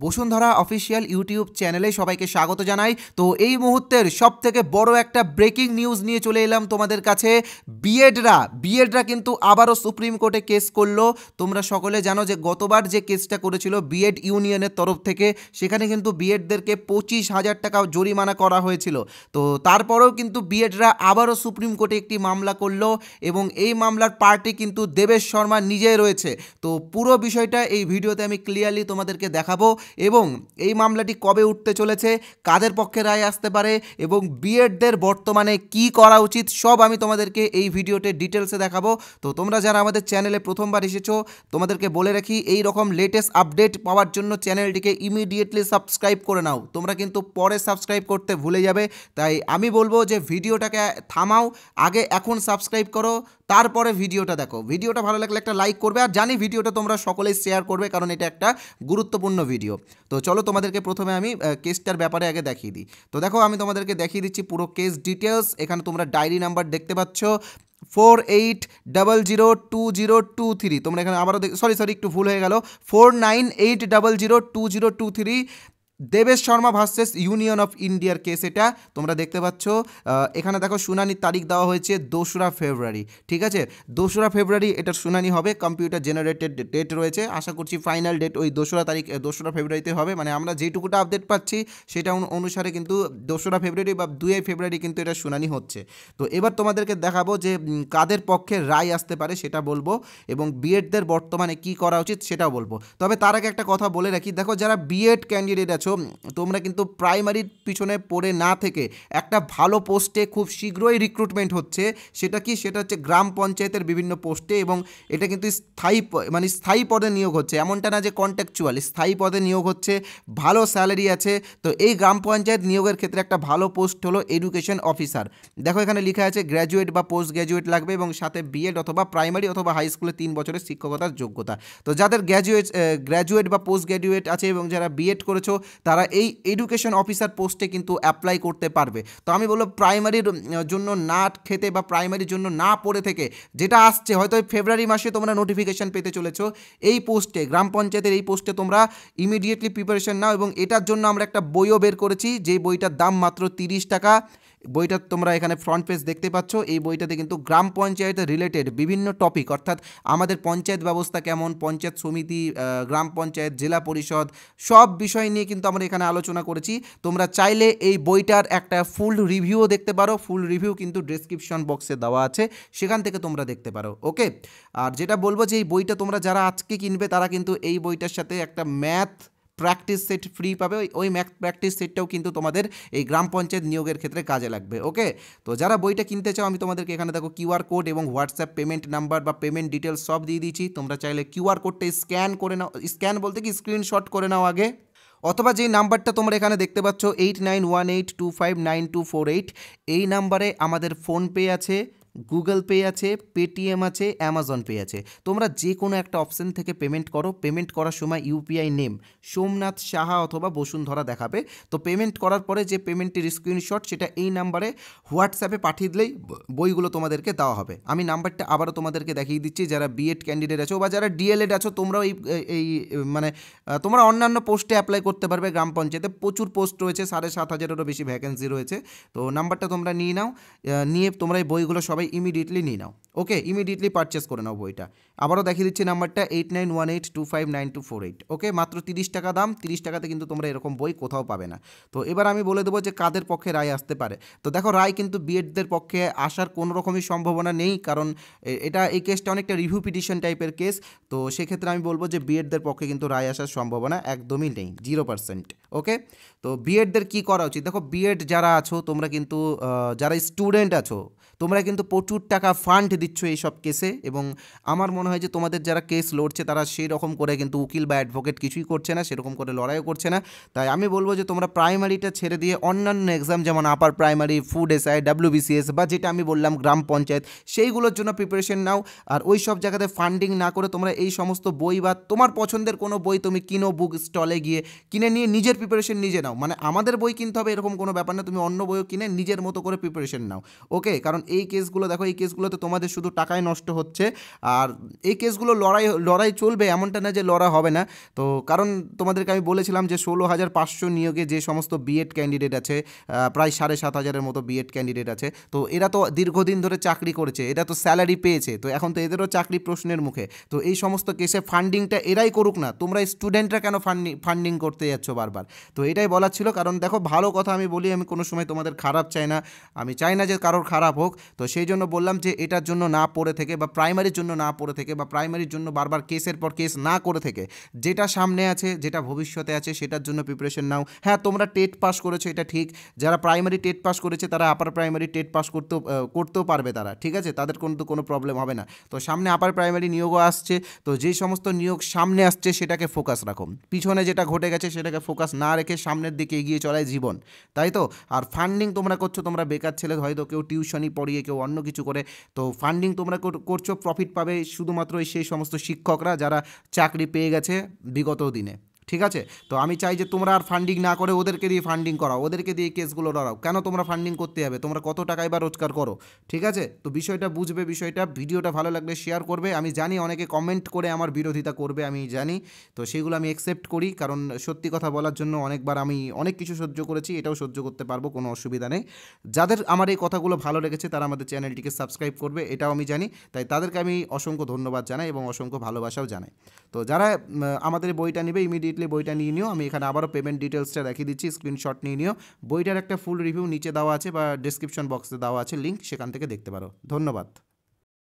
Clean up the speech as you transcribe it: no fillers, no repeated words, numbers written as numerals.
Bashundhara official YouTube চ্যানেলে সবাইকে স্বাগত জানাই। তো এই মুহূর্তের সবথেকে বড় একটা ব্রেকিং নিউজ নিয়ে চলে এলাম তোমাদের কাছে। বিএডরা কিন্তু আবারও সুপ্রিম কোর্টে কেস করলো। তোমরা সকলে জানো যে গতবার যে কেসটা করেছিল বিএড ইউনিয়নের তরফ থেকে, সেখানে কিন্তু বিএডদেরকে 25,000 টাকা জরিমানা করা হয়েছিল। তো তারপরেও কিন্তু বিএডরা আবারও সুপ্রিম কোর্টে একটি মামলা করলো এবং এই মামলার পার্টি কিন্তু দেবেশ শর্মা নিজেই রয়েছে। তো পুরো বিষয়টা এই ভিডিওতে আমি ক্লিয়ারলি তোমাদেরকে দেখাবো এবং এই মামলাটি কবে উঠতে চলেছে, কাদের পক্ষে রায় আসতে পারে এবং বিএডদের বর্তমানে কি করা উচিত, সব আমি তোমাদেরকে এই ভিডিওতে ডিটেলসে দেখাবো। তো তোমরা যারা আমাদের চ্যানেলে প্রথমবার এসেছো, তোমাদেরকে বলে রাখি, এই রকম লেটেস্ট আপডেট পাওয়ার জন্য চ্যানেলটিকে ইমিডিয়েটলি সাবস্ক্রাইব করে নাও। তোমরা কিন্তু পরে সাবস্ক্রাইব করতে ভুলে যাবে, তাই আমি বলবো যে ভিডিওটাকে থামাও, আগে এখন সাবস্ক্রাইব করো, তারপরে ভিডিওটা দেখো। ভিডিওটা ভালো লাগলে একটা লাইক করবে, আর জানি ভিডিওটা তোমরা সকলেই শেয়ার করবে, কারণ এটা একটা গুরুত্বপূর্ণ ভিডিও। তো চলো তোমাদেরকে প্রথমে আমি কেসটার ব্যাপারে আগে দেখিয়ে দিই। তো দেখো, আমি তোমাদেরকে দেখিয়ে দিচ্ছি পুরো কেস ডিটেলস। এখানে তোমরা ডায়েরি নাম্বার দেখতে পাচ্ছ 48002023। তোমরা এখানে আবারও সরি একটু ভুল হয়ে গেল, 49802023। Debesh Sharma versus union of ইন্ডিয়ার কেস এটা তোমরা দেখতে পাচ্ছ। এখানে দেখো শুনানির তারিখ দেওয়া হয়েছে 2রা ফেব্রুয়ারি। ঠিক আছে, 2রা ফেব্রুয়ারি এটার শুনানি হবে। কম্পিউটার জেনারেটেড ডেট রয়েছে, আশা করছি ফাইনাল ডেট ওই 2রা ফেব্রুয়ারিতে হবে। মানে আমরা যেটুকুটা আপডেট পাচ্ছি সেটা অনুসারে কিন্তু 2রা ফেব্রুয়ারি বা 2 ফেব্রুয়ারি কিন্তু এটা শুনানি হচ্ছে। তো এবার তোমাদেরকে দেখাবো যে কাদের পক্ষে রায় আসতে পারে সেটা বলবো, এবং বিএডদের বর্তমানে কি করা উচিত সেটাও বলবো। তবে তার আগে একটা কথা বলে রাখি, দেখো যারা বিএড ক্যান্ডিডেট আছো, তোমরা কিন্তু প্রাইমারির পিছনে পড়ে না থেকে একটা ভালো পোস্টে খুব শীঘ্রই রিক্রুটমেন্ট হচ্ছে। সেটা হচ্ছে গ্রাম পঞ্চায়েতের বিভিন্ন পোস্টে, এবং এটা কিন্তু স্থায়ী পদে নিয়োগ হচ্ছে। এমনটা না যে কন্ট্রাকচুয়াল, স্থায়ী পদে নিয়োগ হচ্ছে, ভালো স্যালারি আছে। তো এই গ্রাম পঞ্চায়েত নিয়োগের ক্ষেত্রে একটা ভালো পোস্ট হলো এডুকেশন অফিসার। দেখো এখানে লেখা আছে গ্র্যাজুয়েট বা পোস্ট গ্র্যাজুয়েট লাগবে, এবং সাথে বিএড অথবা প্রাইমারি অথবা হাই স্কুলে 3 বছরের শিক্ষকতার যোগ্যতা। তো যাদের গ্র্যাজুয়েট বা পোস্ট গ্র্যাজুয়েট আছে এবং যারা বিএড করেছো, তারা এই এডুকেশন অফিসার পোস্টে কিন্তু অ্যাপ্লাই করতে পারবে। তো আমি বলবো প্রাইমারির জন্য না খেতে বা প্রাইমারির জন্য না পড়ে থেকে, যেটা আসছে হয়তো ফেব্রুয়ারি মাসে তোমরা নোটিফিকেশান পেতে চলেছো, এই পোস্টে গ্রাম পঞ্চায়েতের এই পোস্টে তোমরা ইমিডিয়েটলি প্রিপারেশন নাও। এবং এটার জন্য আমরা একটা বইও বের করেছি, যেই বইটার দাম মাত্র 30 টাকা। বইটা তোমরা এখানে ফ্রন্ট পেজ দেখতে পাচ্ছ। এই বইটাতে কিন্তু গ্রাম পঞ্চায়েতের রিলেটেড বিভিন্ন টপিক, অর্থাৎ আমাদের পঞ্চায়েত ব্যবস্থা কেমন, পঞ্চায়েত সমিতি, গ্রাম পঞ্চায়েত, জেলা পরিষদ, সব বিষয় নিয়ে কিন্তু আমরা এখানে আলোচনা করেছি। তোমরা চাইলে এই বইটার একটা ফুল রিভিউও দেখতে পারো। ফুল রিভিউ কিন্তু ডেসক্রিপশন বক্সে দেওয়া আছে, সেখান থেকে তোমরা দেখতে পারো। ওকে, আর যেটা বলবো যে এই বইটা তোমরা যারা আজকে কিনবে, তারা কিন্তু এই বইটার সাথে একটা ম্যাথ প্র্যাকটিস সেট ফ্রি পাবে। ওই ম্যাথ প্র্যাকটিস সেটটাও কিন্তু তোমাদের এই গ্রাম পঞ্চায়েত নিয়োগের ক্ষেত্রে কাজে লাগবে। ওকে, তো যারা বইটা কিনতে চাও, আমি তোমাদেরকে এখানে দেখো কিউআর কোড এবং হোয়াটসঅ্যাপ পেমেন্ট নাম্বার বা পেমেন্ট ডিটেলস সব দিয়ে দিয়েছি। তোমরা চাইলে কিউআর কোডটা স্ক্যান করে নাও, স্ক্যান বলতে কি স্ক্রিনশট করে নাও আগে, অথবা যেই নাম্বারটা তোমরা এখানে দেখতে পাচ্ছ 8918259248, এই নাম্বারে আমাদের ফোনপে আছে, গুগল পে আছে, পেটিএম আছে, অ্যামাজন পে আছে। তোমরা যে কোনো একটা অপশান থেকে পেমেন্ট করো। পেমেন্ট করার সময় ইউপিআই নেম সোমনাথ সাহা অথবা বসুন্ধরা দেখাবে। তো পেমেন্ট করার পরে যে পেমেন্টের স্ক্রিনশট, সেটা এই নাম্বারে হোয়াটসঅ্যাপে পাঠিয়ে দিলেই বইগুলো তোমাদেরকে দেওয়া হবে। আমি নাম্বারটা আবারও তোমাদেরকে দেখিয়ে দিচ্ছি। যারা বিএড ক্যান্ডিডেট আছো বা যারা ডিএলএড আছো, তোমরাও এই তোমরা অন্যান্য পোস্টে অ্যাপ্লাই করতে পারবে। গ্রাম পঞ্চায়েতে প্রচুর পোস্ট রয়েছে, 7,500-এরও বেশি ভ্যাকেন্সি রয়েছে। তো নাম্বারটা তোমরা নিয়ে নাও, নিয়ে তোমরা এই বইগুলো সবাই ইমিডিয়েটলি নিয়ে নাও। ওকে, ইমিডিয়েটলি পারচেস করে নাও বইটা। আবারও দেখিয়ে দিচ্ছি নাম্বারটা 8918259248। ওকে, মাত্র 30 টাকা দাম। 30 টাকাতে কিন্তু তোমরা এরকম বই কোথাও পাবে না। তো এবার আমি বলে দেবো যে কাদের পক্ষে রায় আসতে পারে। তো দেখো, রায় কিন্তু বিএডদের পক্ষে আসার কোনো রকমই সম্ভাবনা নেই, কারণ এই কেসটা অনেকটা রিভিউ পিটিশন টাইপের কেস। তো সেক্ষেত্রে আমি বলবো যে বিএডদের পক্ষে কিন্তু রায় আসার সম্ভাবনা একদমই নেই, 0%। ওকে, তো বিএডদের কী করা উচিত? দেখো, বিএড যারা আছো তোমরা কিন্তু, যারা স্টুডেন্ট আছো, তোমরা কিন্তু প্রচুর টাকা ফান্ড দিচ্ছ এইসব কেসে, এবং আমার মনে হয় যে তোমাদের যারা কেস লড়ছে তারা সেই রকম করে কিন্তু উকিল বা অ্যাডভোকেট কিছুই করছে না, সেরকম করে লড়াইও করছে না। তাই আমি বলবো যে তোমরা প্রাইমারিটা ছেড়ে দিয়ে অন্যান্য এক্সাম, যেমন upper primary, food SI, WBCS বা যেটা আমি বললাম গ্রাম পঞ্চায়েত, সেইগুলোর জন্য প্রিপারেশন নাও। আর ওই সব জায়গাতে ফান্ডিং না করে তোমরা এই সমস্ত বই বা তোমার পছন্দের কোনো বই তুমি কিনো, বুক স্টলে গিয়ে কিনে নিয়ে নিজের প্রিপারেশন নিজে নাও। মানে আমাদের বই কিনতে হবে এরকম কোনো ব্যাপার না, তুমি অন্য বইও কিনে নিজের মতো করে প্রিপারেশন নাও। ওকে, কারণ এই কেসগুলো দেখো, এই কেসগুলোতে তোমাদের শুধু টাকাই নষ্ট হচ্ছে। আর এই কেসগুলো লড়াই চলবে, এমনটা না যে লড়া হবে না। তো কারণ তোমাদেরকে আমি বলেছিলাম যে 16,500 নিয়োগে যে সমস্ত বিএড ক্যান্ডিডেট আছে, প্রায় 7,500-এর মতো বিএড ক্যান্ডিডেট আছে, তো এরা তো দীর্ঘদিন ধরে চাকরি করেছে, এরা তো স্যালারি পেয়েছে, তো এখন তো এদেরও চাকরি প্রশ্নের মুখে। তো এই সমস্ত কেসে ফান্ডিংটা এরাই করুক না, তোমরা স্টুডেন্টরা কেন ফান্ডিং করতে যাচ্ছ বারবার। তো এটাই বলার ছিল। কারণ দেখো, ভালো কথা আমি বলি, আমি কোনো সময় তোমাদের খারাপ চাই না, আমি চাই না যে কারোর খারাপ হোক। তো সেই জন্য বললাম যে এটার জন্য না পড়ে থেকে, বা প্রাইমারির জন্য না পড়ে থেকে, বা প্রাইমারির জন্য বারবার কেসের পর কেস না করে থেকে, যেটা সামনে আছে, যেটা ভবিষ্যতে আছে, সেটার জন্য প্রিপারেশন নাও। হ্যাঁ, তোমরা টেট পাস করেছো, এটা ঠিক। যারা প্রাইমারি টেট পাস করেছে তারা আপার প্রাইমারি টেট পাস করতেও পারবে তারা, ঠিক আছে, তাদের কিন্তু কোনো প্রবলেম হবে না। তো সামনে আপার প্রাইমারি নিয়োগও আসছে, তো যেই সমস্ত নিয়োগ সামনে আসছে সেটাকে ফোকাস রাখো, পিছনে যেটা ঘটে গেছে সেটাকে ফোকাস না রেখে সামনের দিকে এগিয়ে চলায় জীবন, তাই তো। আর ফান্ডিং তোমরা করছো, তোমরা বেকার ছেলে, হয়তো কেউ টিউশনি পড়িয়ে, কেউ অন্য কিছু করে, তো ফান্ডিং তোমরা করছো, প্রফিট পাবে শুধুমাত্র সেই সমস্ত শিক্ষকরা যারা চাকরি পেয়ে গেছে বিগত দিনে, ঠিক আছে। তো আমি চাই যে তোমরা আর ফান্ডিং না করে ওদেরকে দিয়ে ফান্ডিং করাও, ওদেরকে দিয়ে কেসগুলো লড়াও। কেন তোমরা ফান্ডিং করতে যাবে? তোমরা কত টাকাই বা রোজগার করো, ঠিক আছে। তো বিষয়টা বুঝবে, ভিডিওটা ভালো লাগলে শেয়ার করবে। আমি জানি অনেকে কমেন্ট করে আমার বিরোধিতা করবে, আমি জানি, তো সেগুলো আমি অ্যাকসেপ্ট করি, কারণ সত্যি কথা বলার জন্য অনেকবার আমি অনেক কিছু সহ্য করেছি, এটাও সহ্য করতে পারবো, কোনো অসুবিধা নেই। যাদের আমার এই কথাগুলো ভালো লেগেছে তারা আমাদের চ্যানেলটিকে সাবস্ক্রাইব করবে, এটাও আমি জানি, তাই তাদেরকে আমি অসংখ্য ধন্যবাদ জানাই এবং অসংখ্য ভালোবাসাও জানাই। তো যারা আমাদের বইটা নেবে, ইমিডিয়েটলি বইটা নিয়ে নিও। আমি এখানে আবারও পেমেন্ট ডিটেলসটা রেখে দিচ্ছি, স্ক্রিনশট নিয়ে নিও। বইটার একটা ফুল রিভিউ নিচে দেওয়া আছে বা ডেসক্রিপশন বক্সে দেওয়া আছে লিঙ্ক, সেখান থেকে দেখতে পারো। ধন্যবাদ।